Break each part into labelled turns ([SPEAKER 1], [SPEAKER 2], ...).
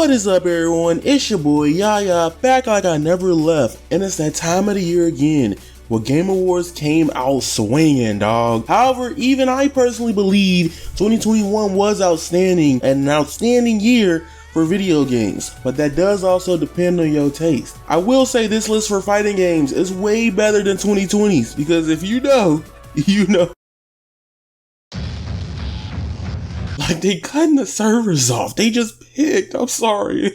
[SPEAKER 1] What is up, everyone? It's your boy Yaya, back like I never left, and it's that time of the year again where Game Awards came out swinging, dog. However, even I personally believe 2021 was outstanding and an outstanding year for video games, but that does also depend on your taste. I will say this list for fighting games is way better than 2020's, because if you know, you know. Like, they cutting the servers off. They just picked. I'm sorry.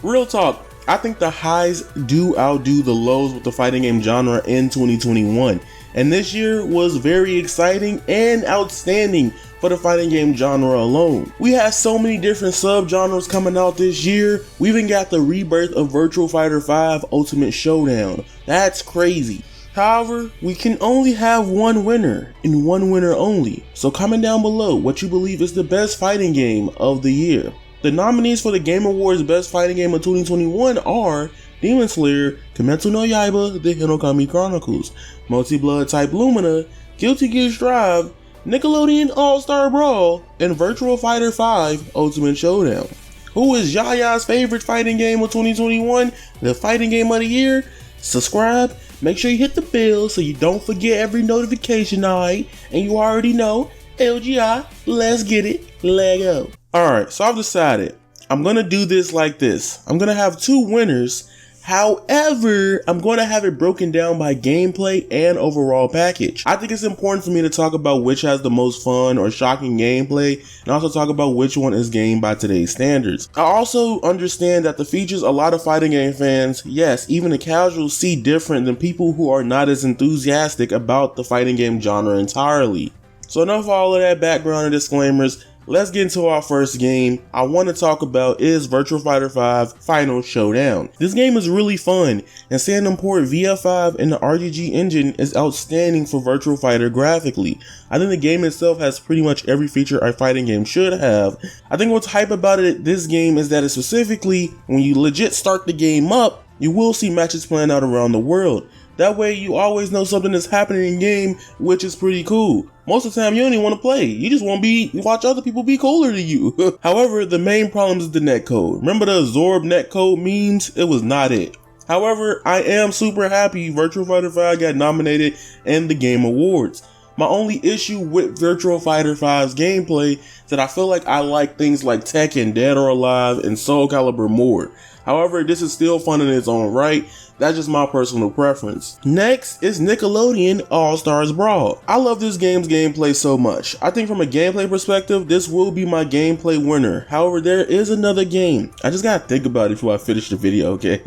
[SPEAKER 1] Real talk. I think the highs do outdo the lows with the fighting game genre in 2021. And this year was very exciting and outstanding for the fighting game genre alone. We had so many different sub-genres coming out this year. We even got the rebirth of Virtua Fighter 5 Ultimate Showdown. That's crazy. However, we can only have one winner, and one winner only. So comment down below what you believe is the best fighting game of the year. The nominees for the Game Awards Best Fighting Game of 2021 are Demon Slayer, Kimetsu no Yaiba, The Hinokami Chronicles, Melty Blood type Lumina, Guilty Gear Strive, Nickelodeon All-Star Brawl, and Virtua Fighter 5 Ultimate Showdown. Who is Yaya's favorite fighting game of 2021? The fighting game of the year? Subscribe. Make sure you hit the bell so you don't forget every notification, alright? And you already know, LGI, let's get it, let go. Alright, so I've decided I'm gonna do this like this. I'm gonna have two winners. However, I'm going to have it broken down by gameplay and overall package. I think it's important for me to talk about which has the most fun or shocking gameplay, and also talk about which one is gamed by today's standards. I also understand that the features a lot of fighting game fans, yes, even the casuals, see different than people who are not as enthusiastic about the fighting game genre entirely. So enough of all of that background and disclaimers. Let's get into our first game I want to talk about is Virtua Fighter 5 Final Showdown. This game is really fun, and seeing them port VF5 in the RGG engine is outstanding for Virtua Fighter graphically. I think the game itself has pretty much every feature a fighting game should have. I think what's hype about this game is that specifically when you legit start the game up, you will see matches playing out around the world. That way you always know something is happening in game, which is pretty cool. Most of the time you don't even want to play, you just want to watch other people be cooler than you. However, the main problem is the netcode. Remember the Zorb netcode memes? It was not it. However, I am super happy Virtua Fighter 5 got nominated in the Game Awards. My only issue with Virtua Fighter 5's gameplay is that I feel like I like things like Tekken, Dead or Alive, and Soul Calibur more. However, this is still fun in its own right. That's just my personal preference. Next is Nickelodeon All-Star Brawl. I love this game's gameplay so much. I think from a gameplay perspective, this will be my gameplay winner. However, there is another game. I just gotta think about it before I finish the video, okay?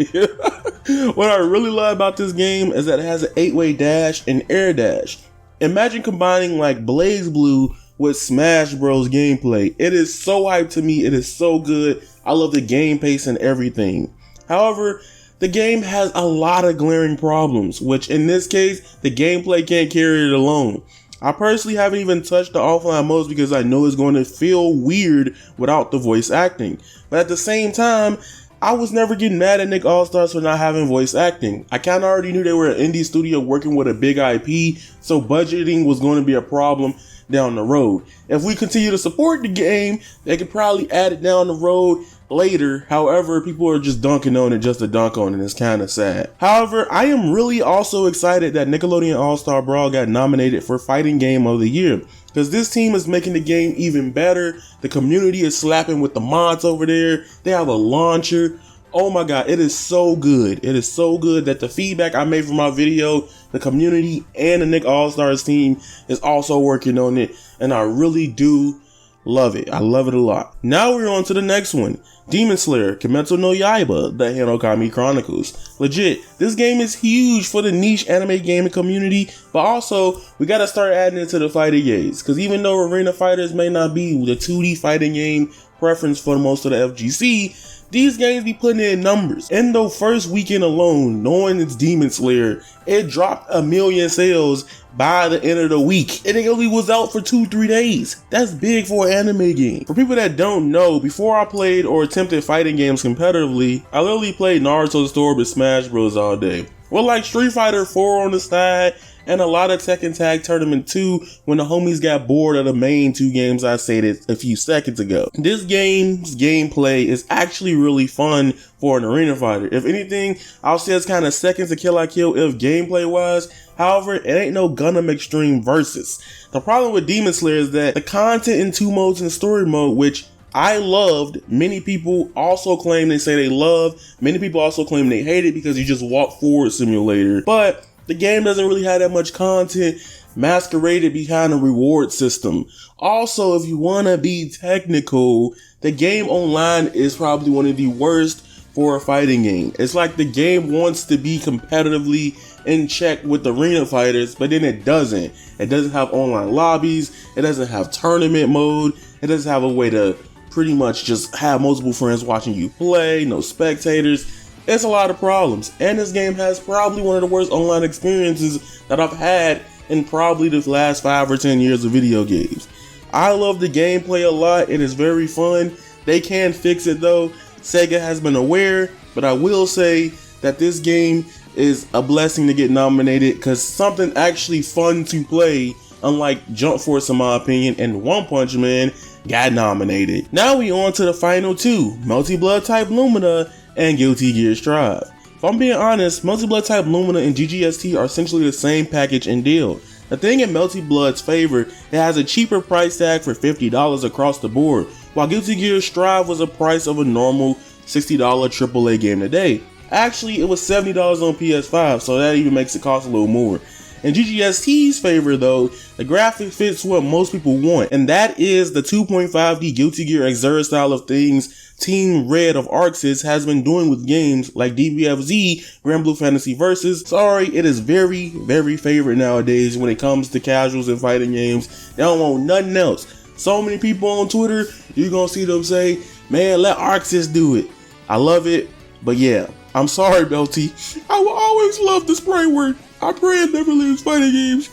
[SPEAKER 1] What I really love about this game is that it has an 8-way dash and air dash. Imagine combining like BlazBlue with Smash Bros gameplay. It is so hyped to me. It is so good. I love the game pace and everything. However, the game has a lot of glaring problems, which in this case, the gameplay can't carry it alone. I personally haven't even touched the offline modes because I know it's going to feel weird without the voice acting. But at the same time, I was never getting mad at Nick All-Stars for not having voice acting. I kind of already knew they were an indie studio working with a big IP, so budgeting was going to be a problem down the road. If we continue to support the game, they could probably add it down the road later. However, people are just dunking on it just to dunk on it. It's kind of sad. However, I am really also excited that Nickelodeon All-Star Brawl got nominated for Fighting Game of the Year, because this team is making the game even better. The community is slapping with the mods over there. They have a launcher. Oh my god, it is so good. It is so good that the feedback I made from my video, the community and the Nick All-Stars team is also working on it, and I really do love it. I love it a lot. Now we're on to the next one. Demon Slayer, Kimetsu no Yaiba, The Hinokami Chronicles. Legit, this game is huge for the niche anime gaming community, but also we gotta start adding it to the fighting games, because even though Arena Fighters may not be the 2D fighting game preference for most of the FGC, these games be putting in numbers. In the first weekend alone, knowing it's Demon Slayer, it dropped 1 million sales by the end of the week. And it only was out for 2-3 days. That's big for an anime game. For people that don't know, before I played or attempted fighting games competitively, I literally played Naruto Storm and Smash Bros all day. With like Street Fighter 4 on the side, and a lot of Tekken Tag Tournament 2 when the homies got bored of the main 2 games I stated a few seconds ago. This game's gameplay is actually really fun for an arena fighter. If anything, I'll say it's kind of second to Kill la Kill if gameplay wise. However, it ain't no Gundam Extreme Versus. The problem with Demon Slayer is that the content in 2 modes and story mode, which I loved, many people also claim they say they love, many people also claim they hate it because you just walk forward simulator. But the game doesn't really have that much content masqueraded behind a reward system. Also, if you want to be technical, the game online is probably one of the worst for a fighting game. It's like the game wants to be competitively in check with arena fighters, but then it doesn't. It doesn't have online lobbies, it doesn't have tournament mode, it doesn't have a way to pretty much just have multiple friends watching you play, no spectators. It's a lot of problems, and this game has probably one of the worst online experiences that I've had in probably the last 5 or 10 years of video games. I love the gameplay a lot, it is very fun. They can fix it though. Sega has been aware, but I will say that this game is a blessing to get nominated because something actually fun to play, unlike Jump Force in my opinion, and One Punch Man got nominated. Now we on to the final 2, Melty Blood Type Lumina and Guilty Gear Strive. If I'm being honest, Melty Blood Type Lumina and GGST are essentially the same package and deal. The thing in Melty Blood's favor, it has a cheaper price tag for $50 across the board, while Guilty Gear Strive was a price of a normal $60 AAA game today. Actually, it was $70 on PS5, so that even makes it cost a little more. In GGST's favor though, the graphic fits what most people want, and that is the 2.5D Guilty Gear Xrd style of things Team Red of ArcSys has been doing with games like DBFZ, Grand Blue Fantasy Versus. Sorry, it is very, very favorite nowadays when it comes to casuals and fighting games. They don't want nothing else. So many people on Twitter, you're gonna see them say, man, let ArcSys do it. I love it, but yeah, I'm sorry, Melty. I will always love the spray word. I pray it never leaves fighting games,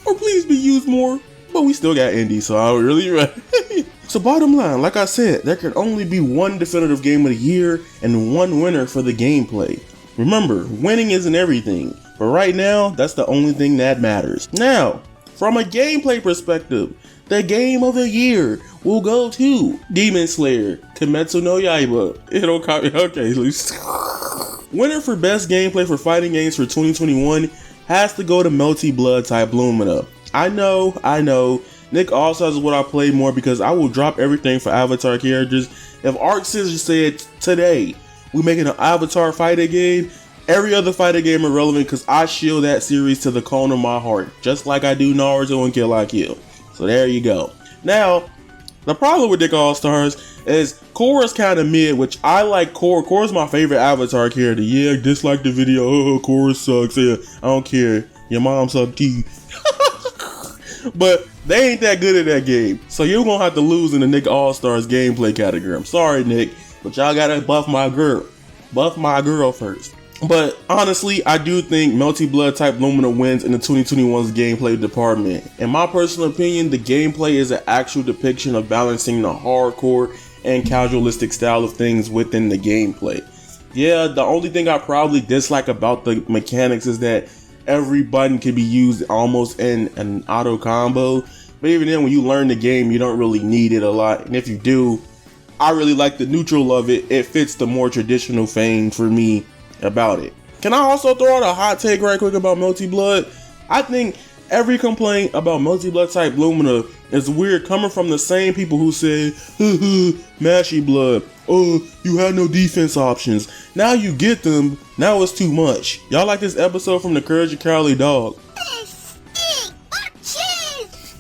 [SPEAKER 1] or please be used more, but we still got indie, so I don't really So bottom line, like I said, there can only be one definitive game of the year and one winner for the gameplay. Remember, winning isn't everything, but right now, that's the only thing that matters. Now, from a gameplay perspective, the game of the year will go to Demon Slayer, Kimetsu no Yaiba, Hinokami, winner for best gameplay for fighting games for 2021 has to go to Melty Blood Type Lumina. I know, Nick All-Stars is what I play more because I will drop everything for Avatar characters. If ArcSys said today, we making an Avatar fighting game, every other fighting game irrelevant because I shield that series to the cone of my heart, just like I do Naruto and Kill la Kill. So there you go. Now, the problem with Nick All-Stars is Korra's kind of mid, which I like Korra. Korra's my favorite Avatar character. Yeah, dislike the video. Oh, Korra sucks. Yeah, I don't care. Your mom sucked too. But they ain't that good at that game. So you're gonna have to lose in the Nick All-Stars gameplay category. I'm sorry, Nick, but y'all gotta buff my girl. Buff my girl first. But honestly, I do think Melty Blood Type Lumina wins in the 2021's gameplay department. In my personal opinion, the gameplay is an actual depiction of balancing the hardcore and casualistic style of things within the gameplay. Yeah, the only thing I probably dislike about the mechanics is that every button can be used almost in an auto combo. But even then, when you learn the game, you don't really need it a lot. And if you do, I really like the neutral of it. It fits the more traditional fame for me about it. Can I also throw out a hot take right quick about Melty Blood? I think every complaint about Melty Blood Type Lumina is weird coming from the same people who said, Mashy Blood, oh, you had no defense options. Now you get them, now it's too much. Y'all like this episode from the Courage the Cowardly Dog.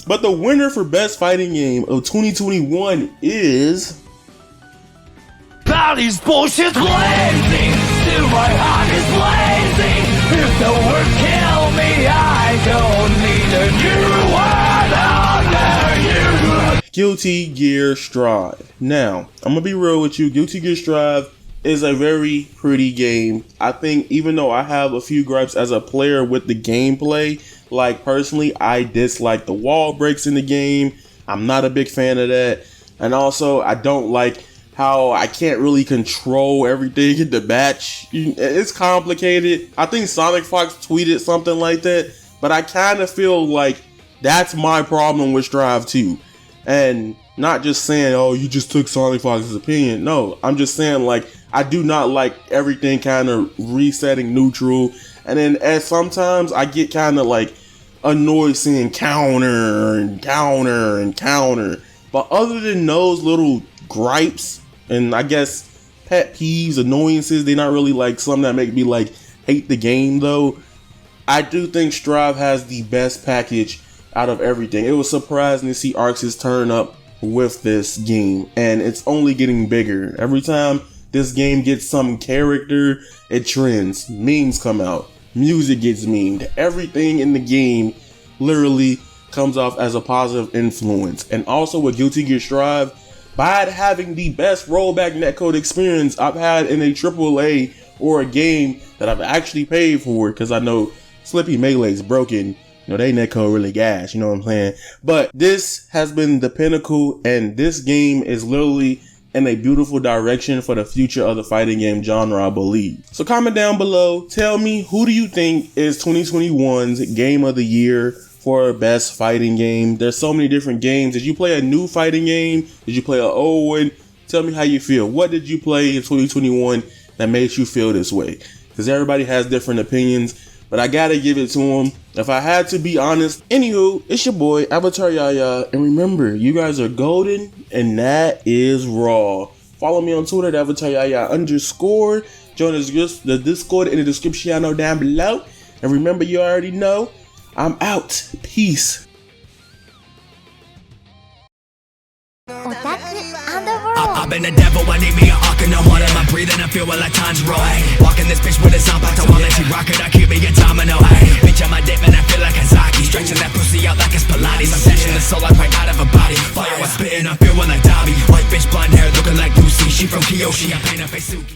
[SPEAKER 1] But the winner for best fighting game of 2021 is...
[SPEAKER 2] Body's bullshit's lazy. My heart is lazy. If the word kill me, I don't need a new one under you.
[SPEAKER 1] Guilty Gear Strive. Now, I'm gonna be real with you. Guilty Gear Strive is a very pretty game. I think even though I have a few gripes as a player with the gameplay, like personally, I dislike the wall breaks in the game. I'm not a big fan of that. And also, I don't like how I can't really control everything in the match. It's complicated. I think Sonic Fox tweeted something like that. But I kind of feel like that's my problem with Strive 2. And not just saying, oh, you just took Sonic Fox's opinion. No, I'm just saying, like, I do not like everything kind of resetting neutral. And then as sometimes I get kind of like annoyed seeing counter and counter and counter. But other than those little gripes and I guess pet peeves, annoyances, they're not really like something that make me like hate the game though. I do think Strive has the best package out of everything. It was surprising to see Arxis turn up with this game, and it's only getting bigger. Every time this game gets some character, it trends. Memes come out. Music gets memed. Everything in the game literally comes off as a positive influence. And also with Guilty Gear Strive, by having the best rollback netcode experience I've had in a AAA or a game that I've actually paid for, because I know Slippy Melee's broken. You know, they netcode really gas, you know what I'm saying? But this has been the pinnacle, and this game is literally in a beautiful direction for the future of the fighting game genre, I believe. So comment down below, tell me, who do you think is 2021's Game of the Year for best fighting game? There's so many different games. Did you play a new fighting game? Did you play an old one? Tell me how you feel. What did you play in 2021 that made you feel this way? Because everybody has different opinions, but I gotta give it to them if I had to be honest. Anywho, it's your boy Avataryaya, and remember, you guys are golden, and that is raw. Follow me on Twitter at avataryayaTV_. Join the Discord in the description down below. And remember, you already know, I'm out. Peace.
[SPEAKER 2] I've been the devil, I need me an arc and no water. My breathing, I feel like time's right. Walking this bitch with a sound to while she rock it, I keep me a domino. Bitch on my dick, man, I feel like Kazaki. Stretching that pussy out like it's Pilates. I'm snatching the soul like right out of a body. Fire, I spitting, I feel like Dobby. White bitch, blonde hair, looking like Lucy. She from Kyoshi, I paint her face Suki.